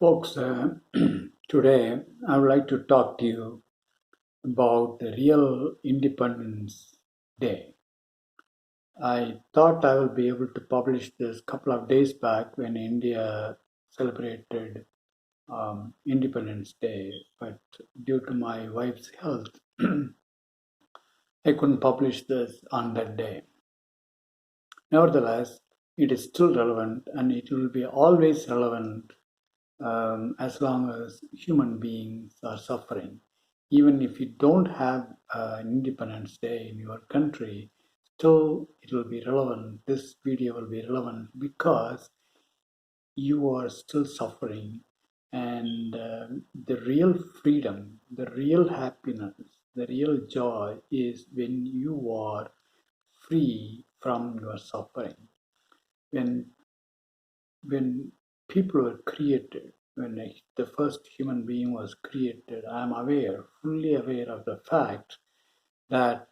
Folks, today I would like to talk to you about the real Independence Day. I thought I would be able to publish this a couple of days back when India celebrated Independence Day, but due to my wife's health, I couldn't publish this on that day. Nevertheless, it is still relevant and it will be always relevant as long as human beings are suffering. Even if you don't have an Independence Day in your country, still it will be relevant. This video will be relevant because you are still suffering, and the real freedom, the real happiness, the real joy is when you are free from your suffering. When when people were created, when the first human being was created, I am aware, fully aware of the fact that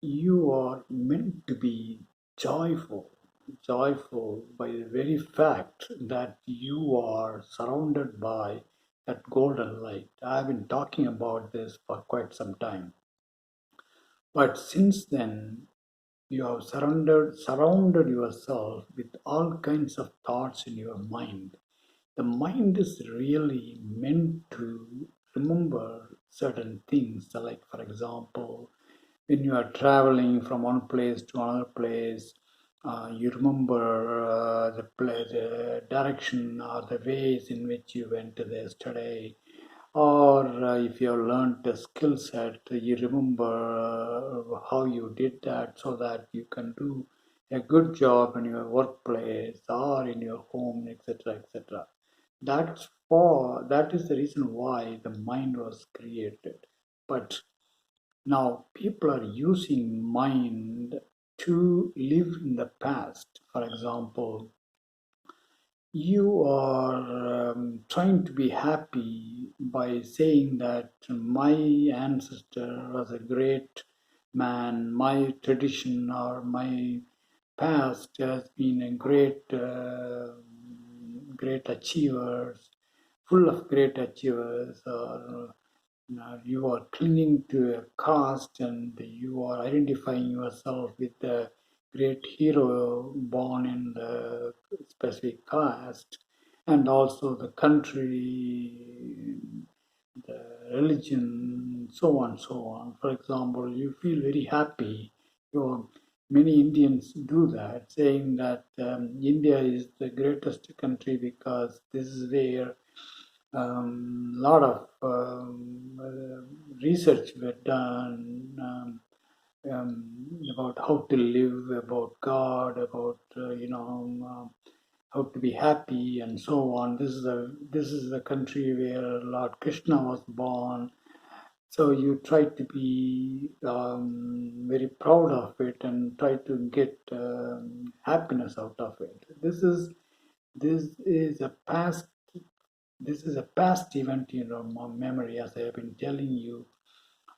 you are meant to be joyful, joyful by the very fact that you are surrounded by that golden light. I've been talking about this for quite some time. But since then, you have surrounded yourself with all kinds of thoughts in your mind. The mind is really meant to remember certain things, like, for example, when you are traveling from one place to another place, you remember the direction or the ways in which you went yesterday, or if you have learned a skill set, you remember how you did that so that you can do a good job in your workplace or in your home, etc., etc. That is the reason why the mind was created. But now people are using mind to live in the past. For example, you are trying to be happy by saying that my ancestor was a great man, my tradition or my past has been a great achievers, full of great achievers, or you are clinging to a caste and you are identifying yourself with the great hero born in the specific caste, and also the country, the religion, so on, so on. For example, you feel very happy. Many Indians do that, saying that India is the greatest country because this is where lot of research were done about how to live, about God, about how to be happy, and so on. This is the country where Lord Krishna was born. So you try to be very proud of it and try to get happiness out of it. This is a past this is a past event in your memory, as I have been telling you.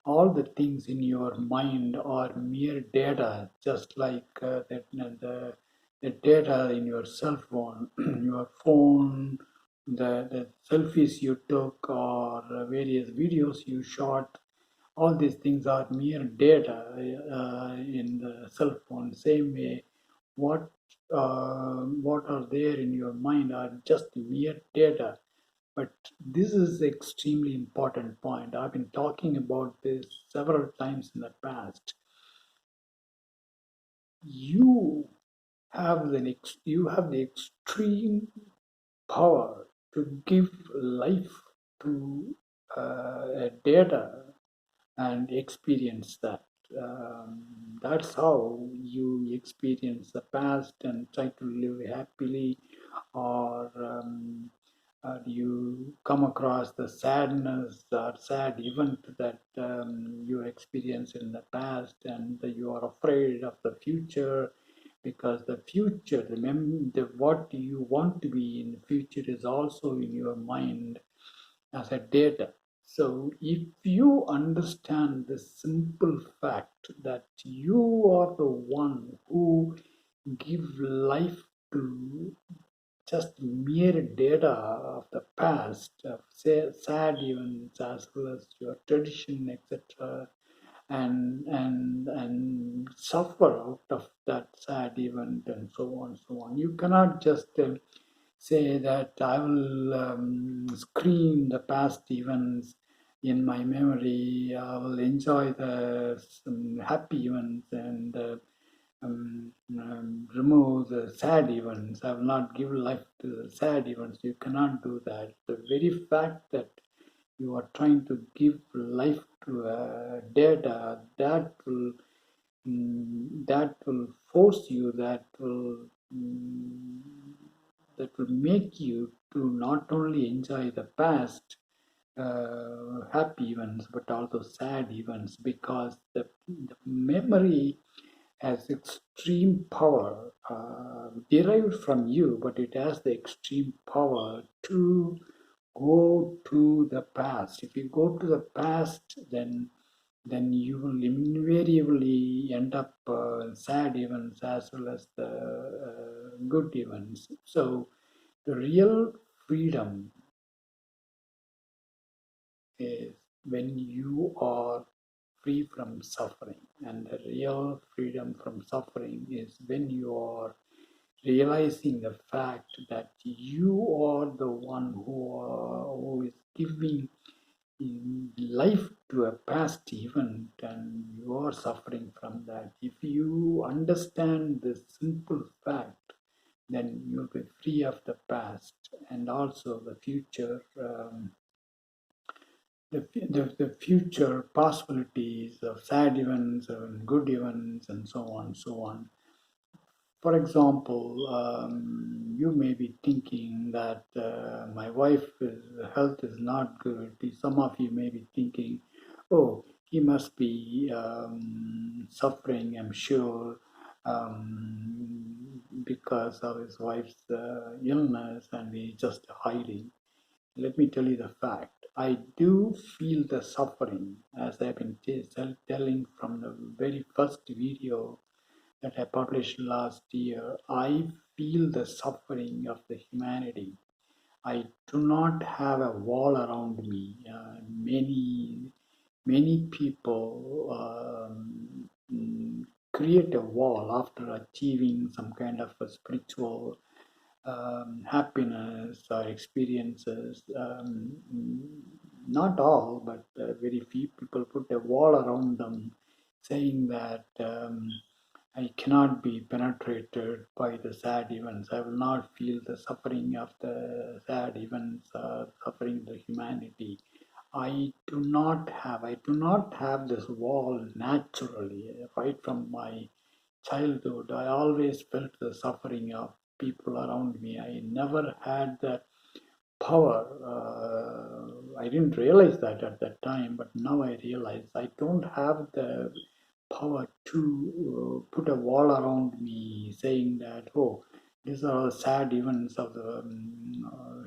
All the things in your mind are mere data, just like the data in your cell phone, your phone, the selfies you took, or various videos you shot. All these things are mere data in the cell phone. Same way, what what are there in your mind are just mere data. But this is extremely important point. I've been talking about this several times in the past. You you have the extreme power to give life to a data and experience that. That's how you experience the past and try to live happily, or you come across the sadness or sad event that you experienced in the past, and you are afraid of the future because the future, what you want to be in the future is also in your mind as a data. So, if you understand the simple fact that you are the one who give life to just mere data of the past, of sad events as well as your tradition, etc., and suffer out of that sad event and so on, so on. You cannot just say that I will screen the past events in my memory. I will enjoy the happy events and remove the sad events. I will not give life to the sad events. You cannot do that. The very fact that you are trying to give life to a data that will force you, that will make you to not only enjoy the past happy events but also sad events, because the memory has extreme power derived from you, but it has the extreme power to go to the past. If you go to the past, then you will invariably end up sad events as well as the good events. So the real freedom is when you are free from suffering, and the real freedom from suffering is when you are realizing the fact that you are the one who is giving life to a past event, and you are suffering from that. If you understand this simple fact, then you'll be free of the past and also the future. The future possibilities of sad events and good events and so on, so on. For example, you may be thinking that my wife's health is not good. Some of you may be thinking, oh, he must be suffering, I'm sure, because of his wife's illness, and he's just hiding. Let me tell you the fact. I do feel the suffering, as I've been telling from the very first video that I published last year. I feel the suffering of the humanity. I do not have a wall around me. Many people create a wall after achieving some kind of a spiritual happiness or experiences. Not all, but very few people put a wall around them, saying that I cannot be penetrated by the sad events. I will not feel the suffering of the sad events, suffering the humanity. I do not have this wall naturally. Right from my childhood, I always felt the suffering of people around me. I never had that power. I didn't realize that at that time, but now I realize I don't have the power to put a wall around me saying that, oh, these are sad events of the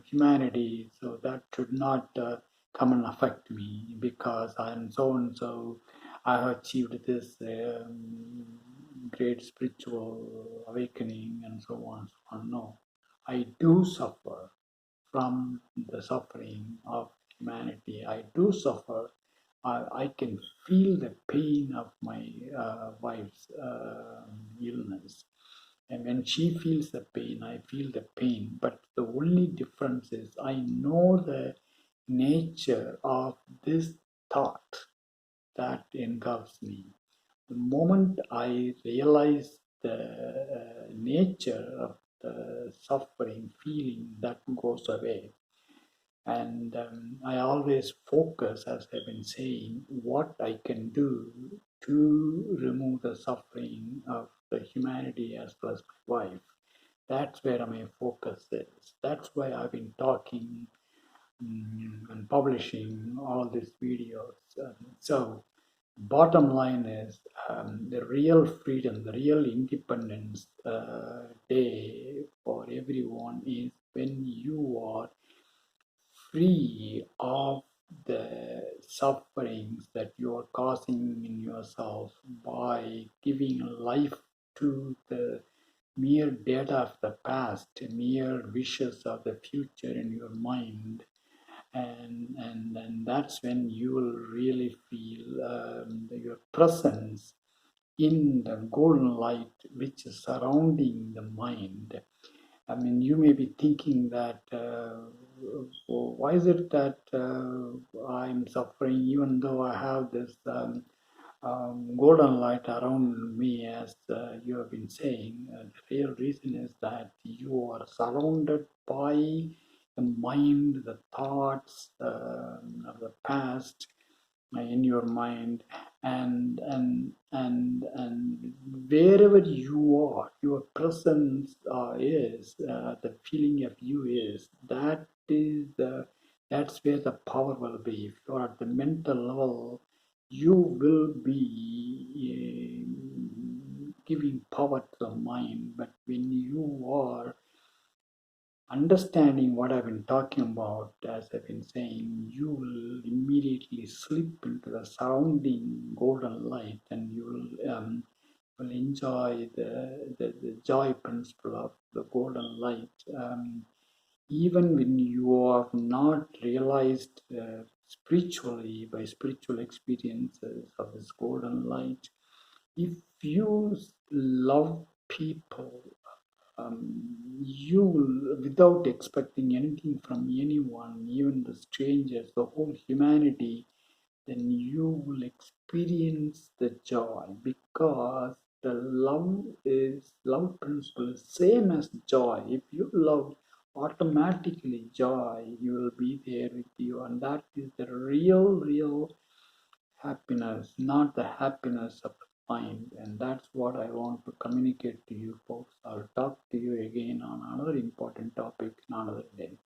humanity, so that should not come and affect me because I am so and so. I have achieved this great spiritual awakening and so on. So on. No, I do suffer from the suffering of humanity. I do suffer. I can feel the pain of my wife's illness. And when she feels the pain, I feel the pain. But the only difference is I know the nature of this thought that engulfs me. The moment I realize the nature of the suffering feeling, that goes away. And I always focus, as I've been saying, what I can do to remove the suffering of the humanity as well as my wife. That's where my focus is. That's why I've been talking and publishing all these videos. So bottom line is the real freedom, the real independence day for everyone is when you are free of the sufferings that you are causing in yourself by giving life to the mere data of the past, mere wishes of the future in your mind. And that's when you will really feel your presence in the golden light which is surrounding the mind. I mean, you may be thinking that why is it that I'm suffering even though I have this golden light around me, as you have been saying. The real reason is that you are surrounded by the mind, the thoughts of the past in your mind, and wherever you are, your presence is the feeling of you is that's where the power will be. If you are at the mental level, you will be giving power to the mind. But when you are understanding what I've been talking about, as I've been saying, you will immediately slip into the surrounding golden light, and you will enjoy the joy principle of the golden light. Even when you have not realized spiritually by spiritual experiences of this golden light, if you love people, you will, without expecting anything from anyone, even the strangers, the whole humanity, then you will experience the joy, because the love principle is same as joy. If you love, automatically joy you will be there with you, and that is the real happiness, not the happiness of the mind. And that's what I want to communicate to you folks. I'll talk to you again on another important topic another day.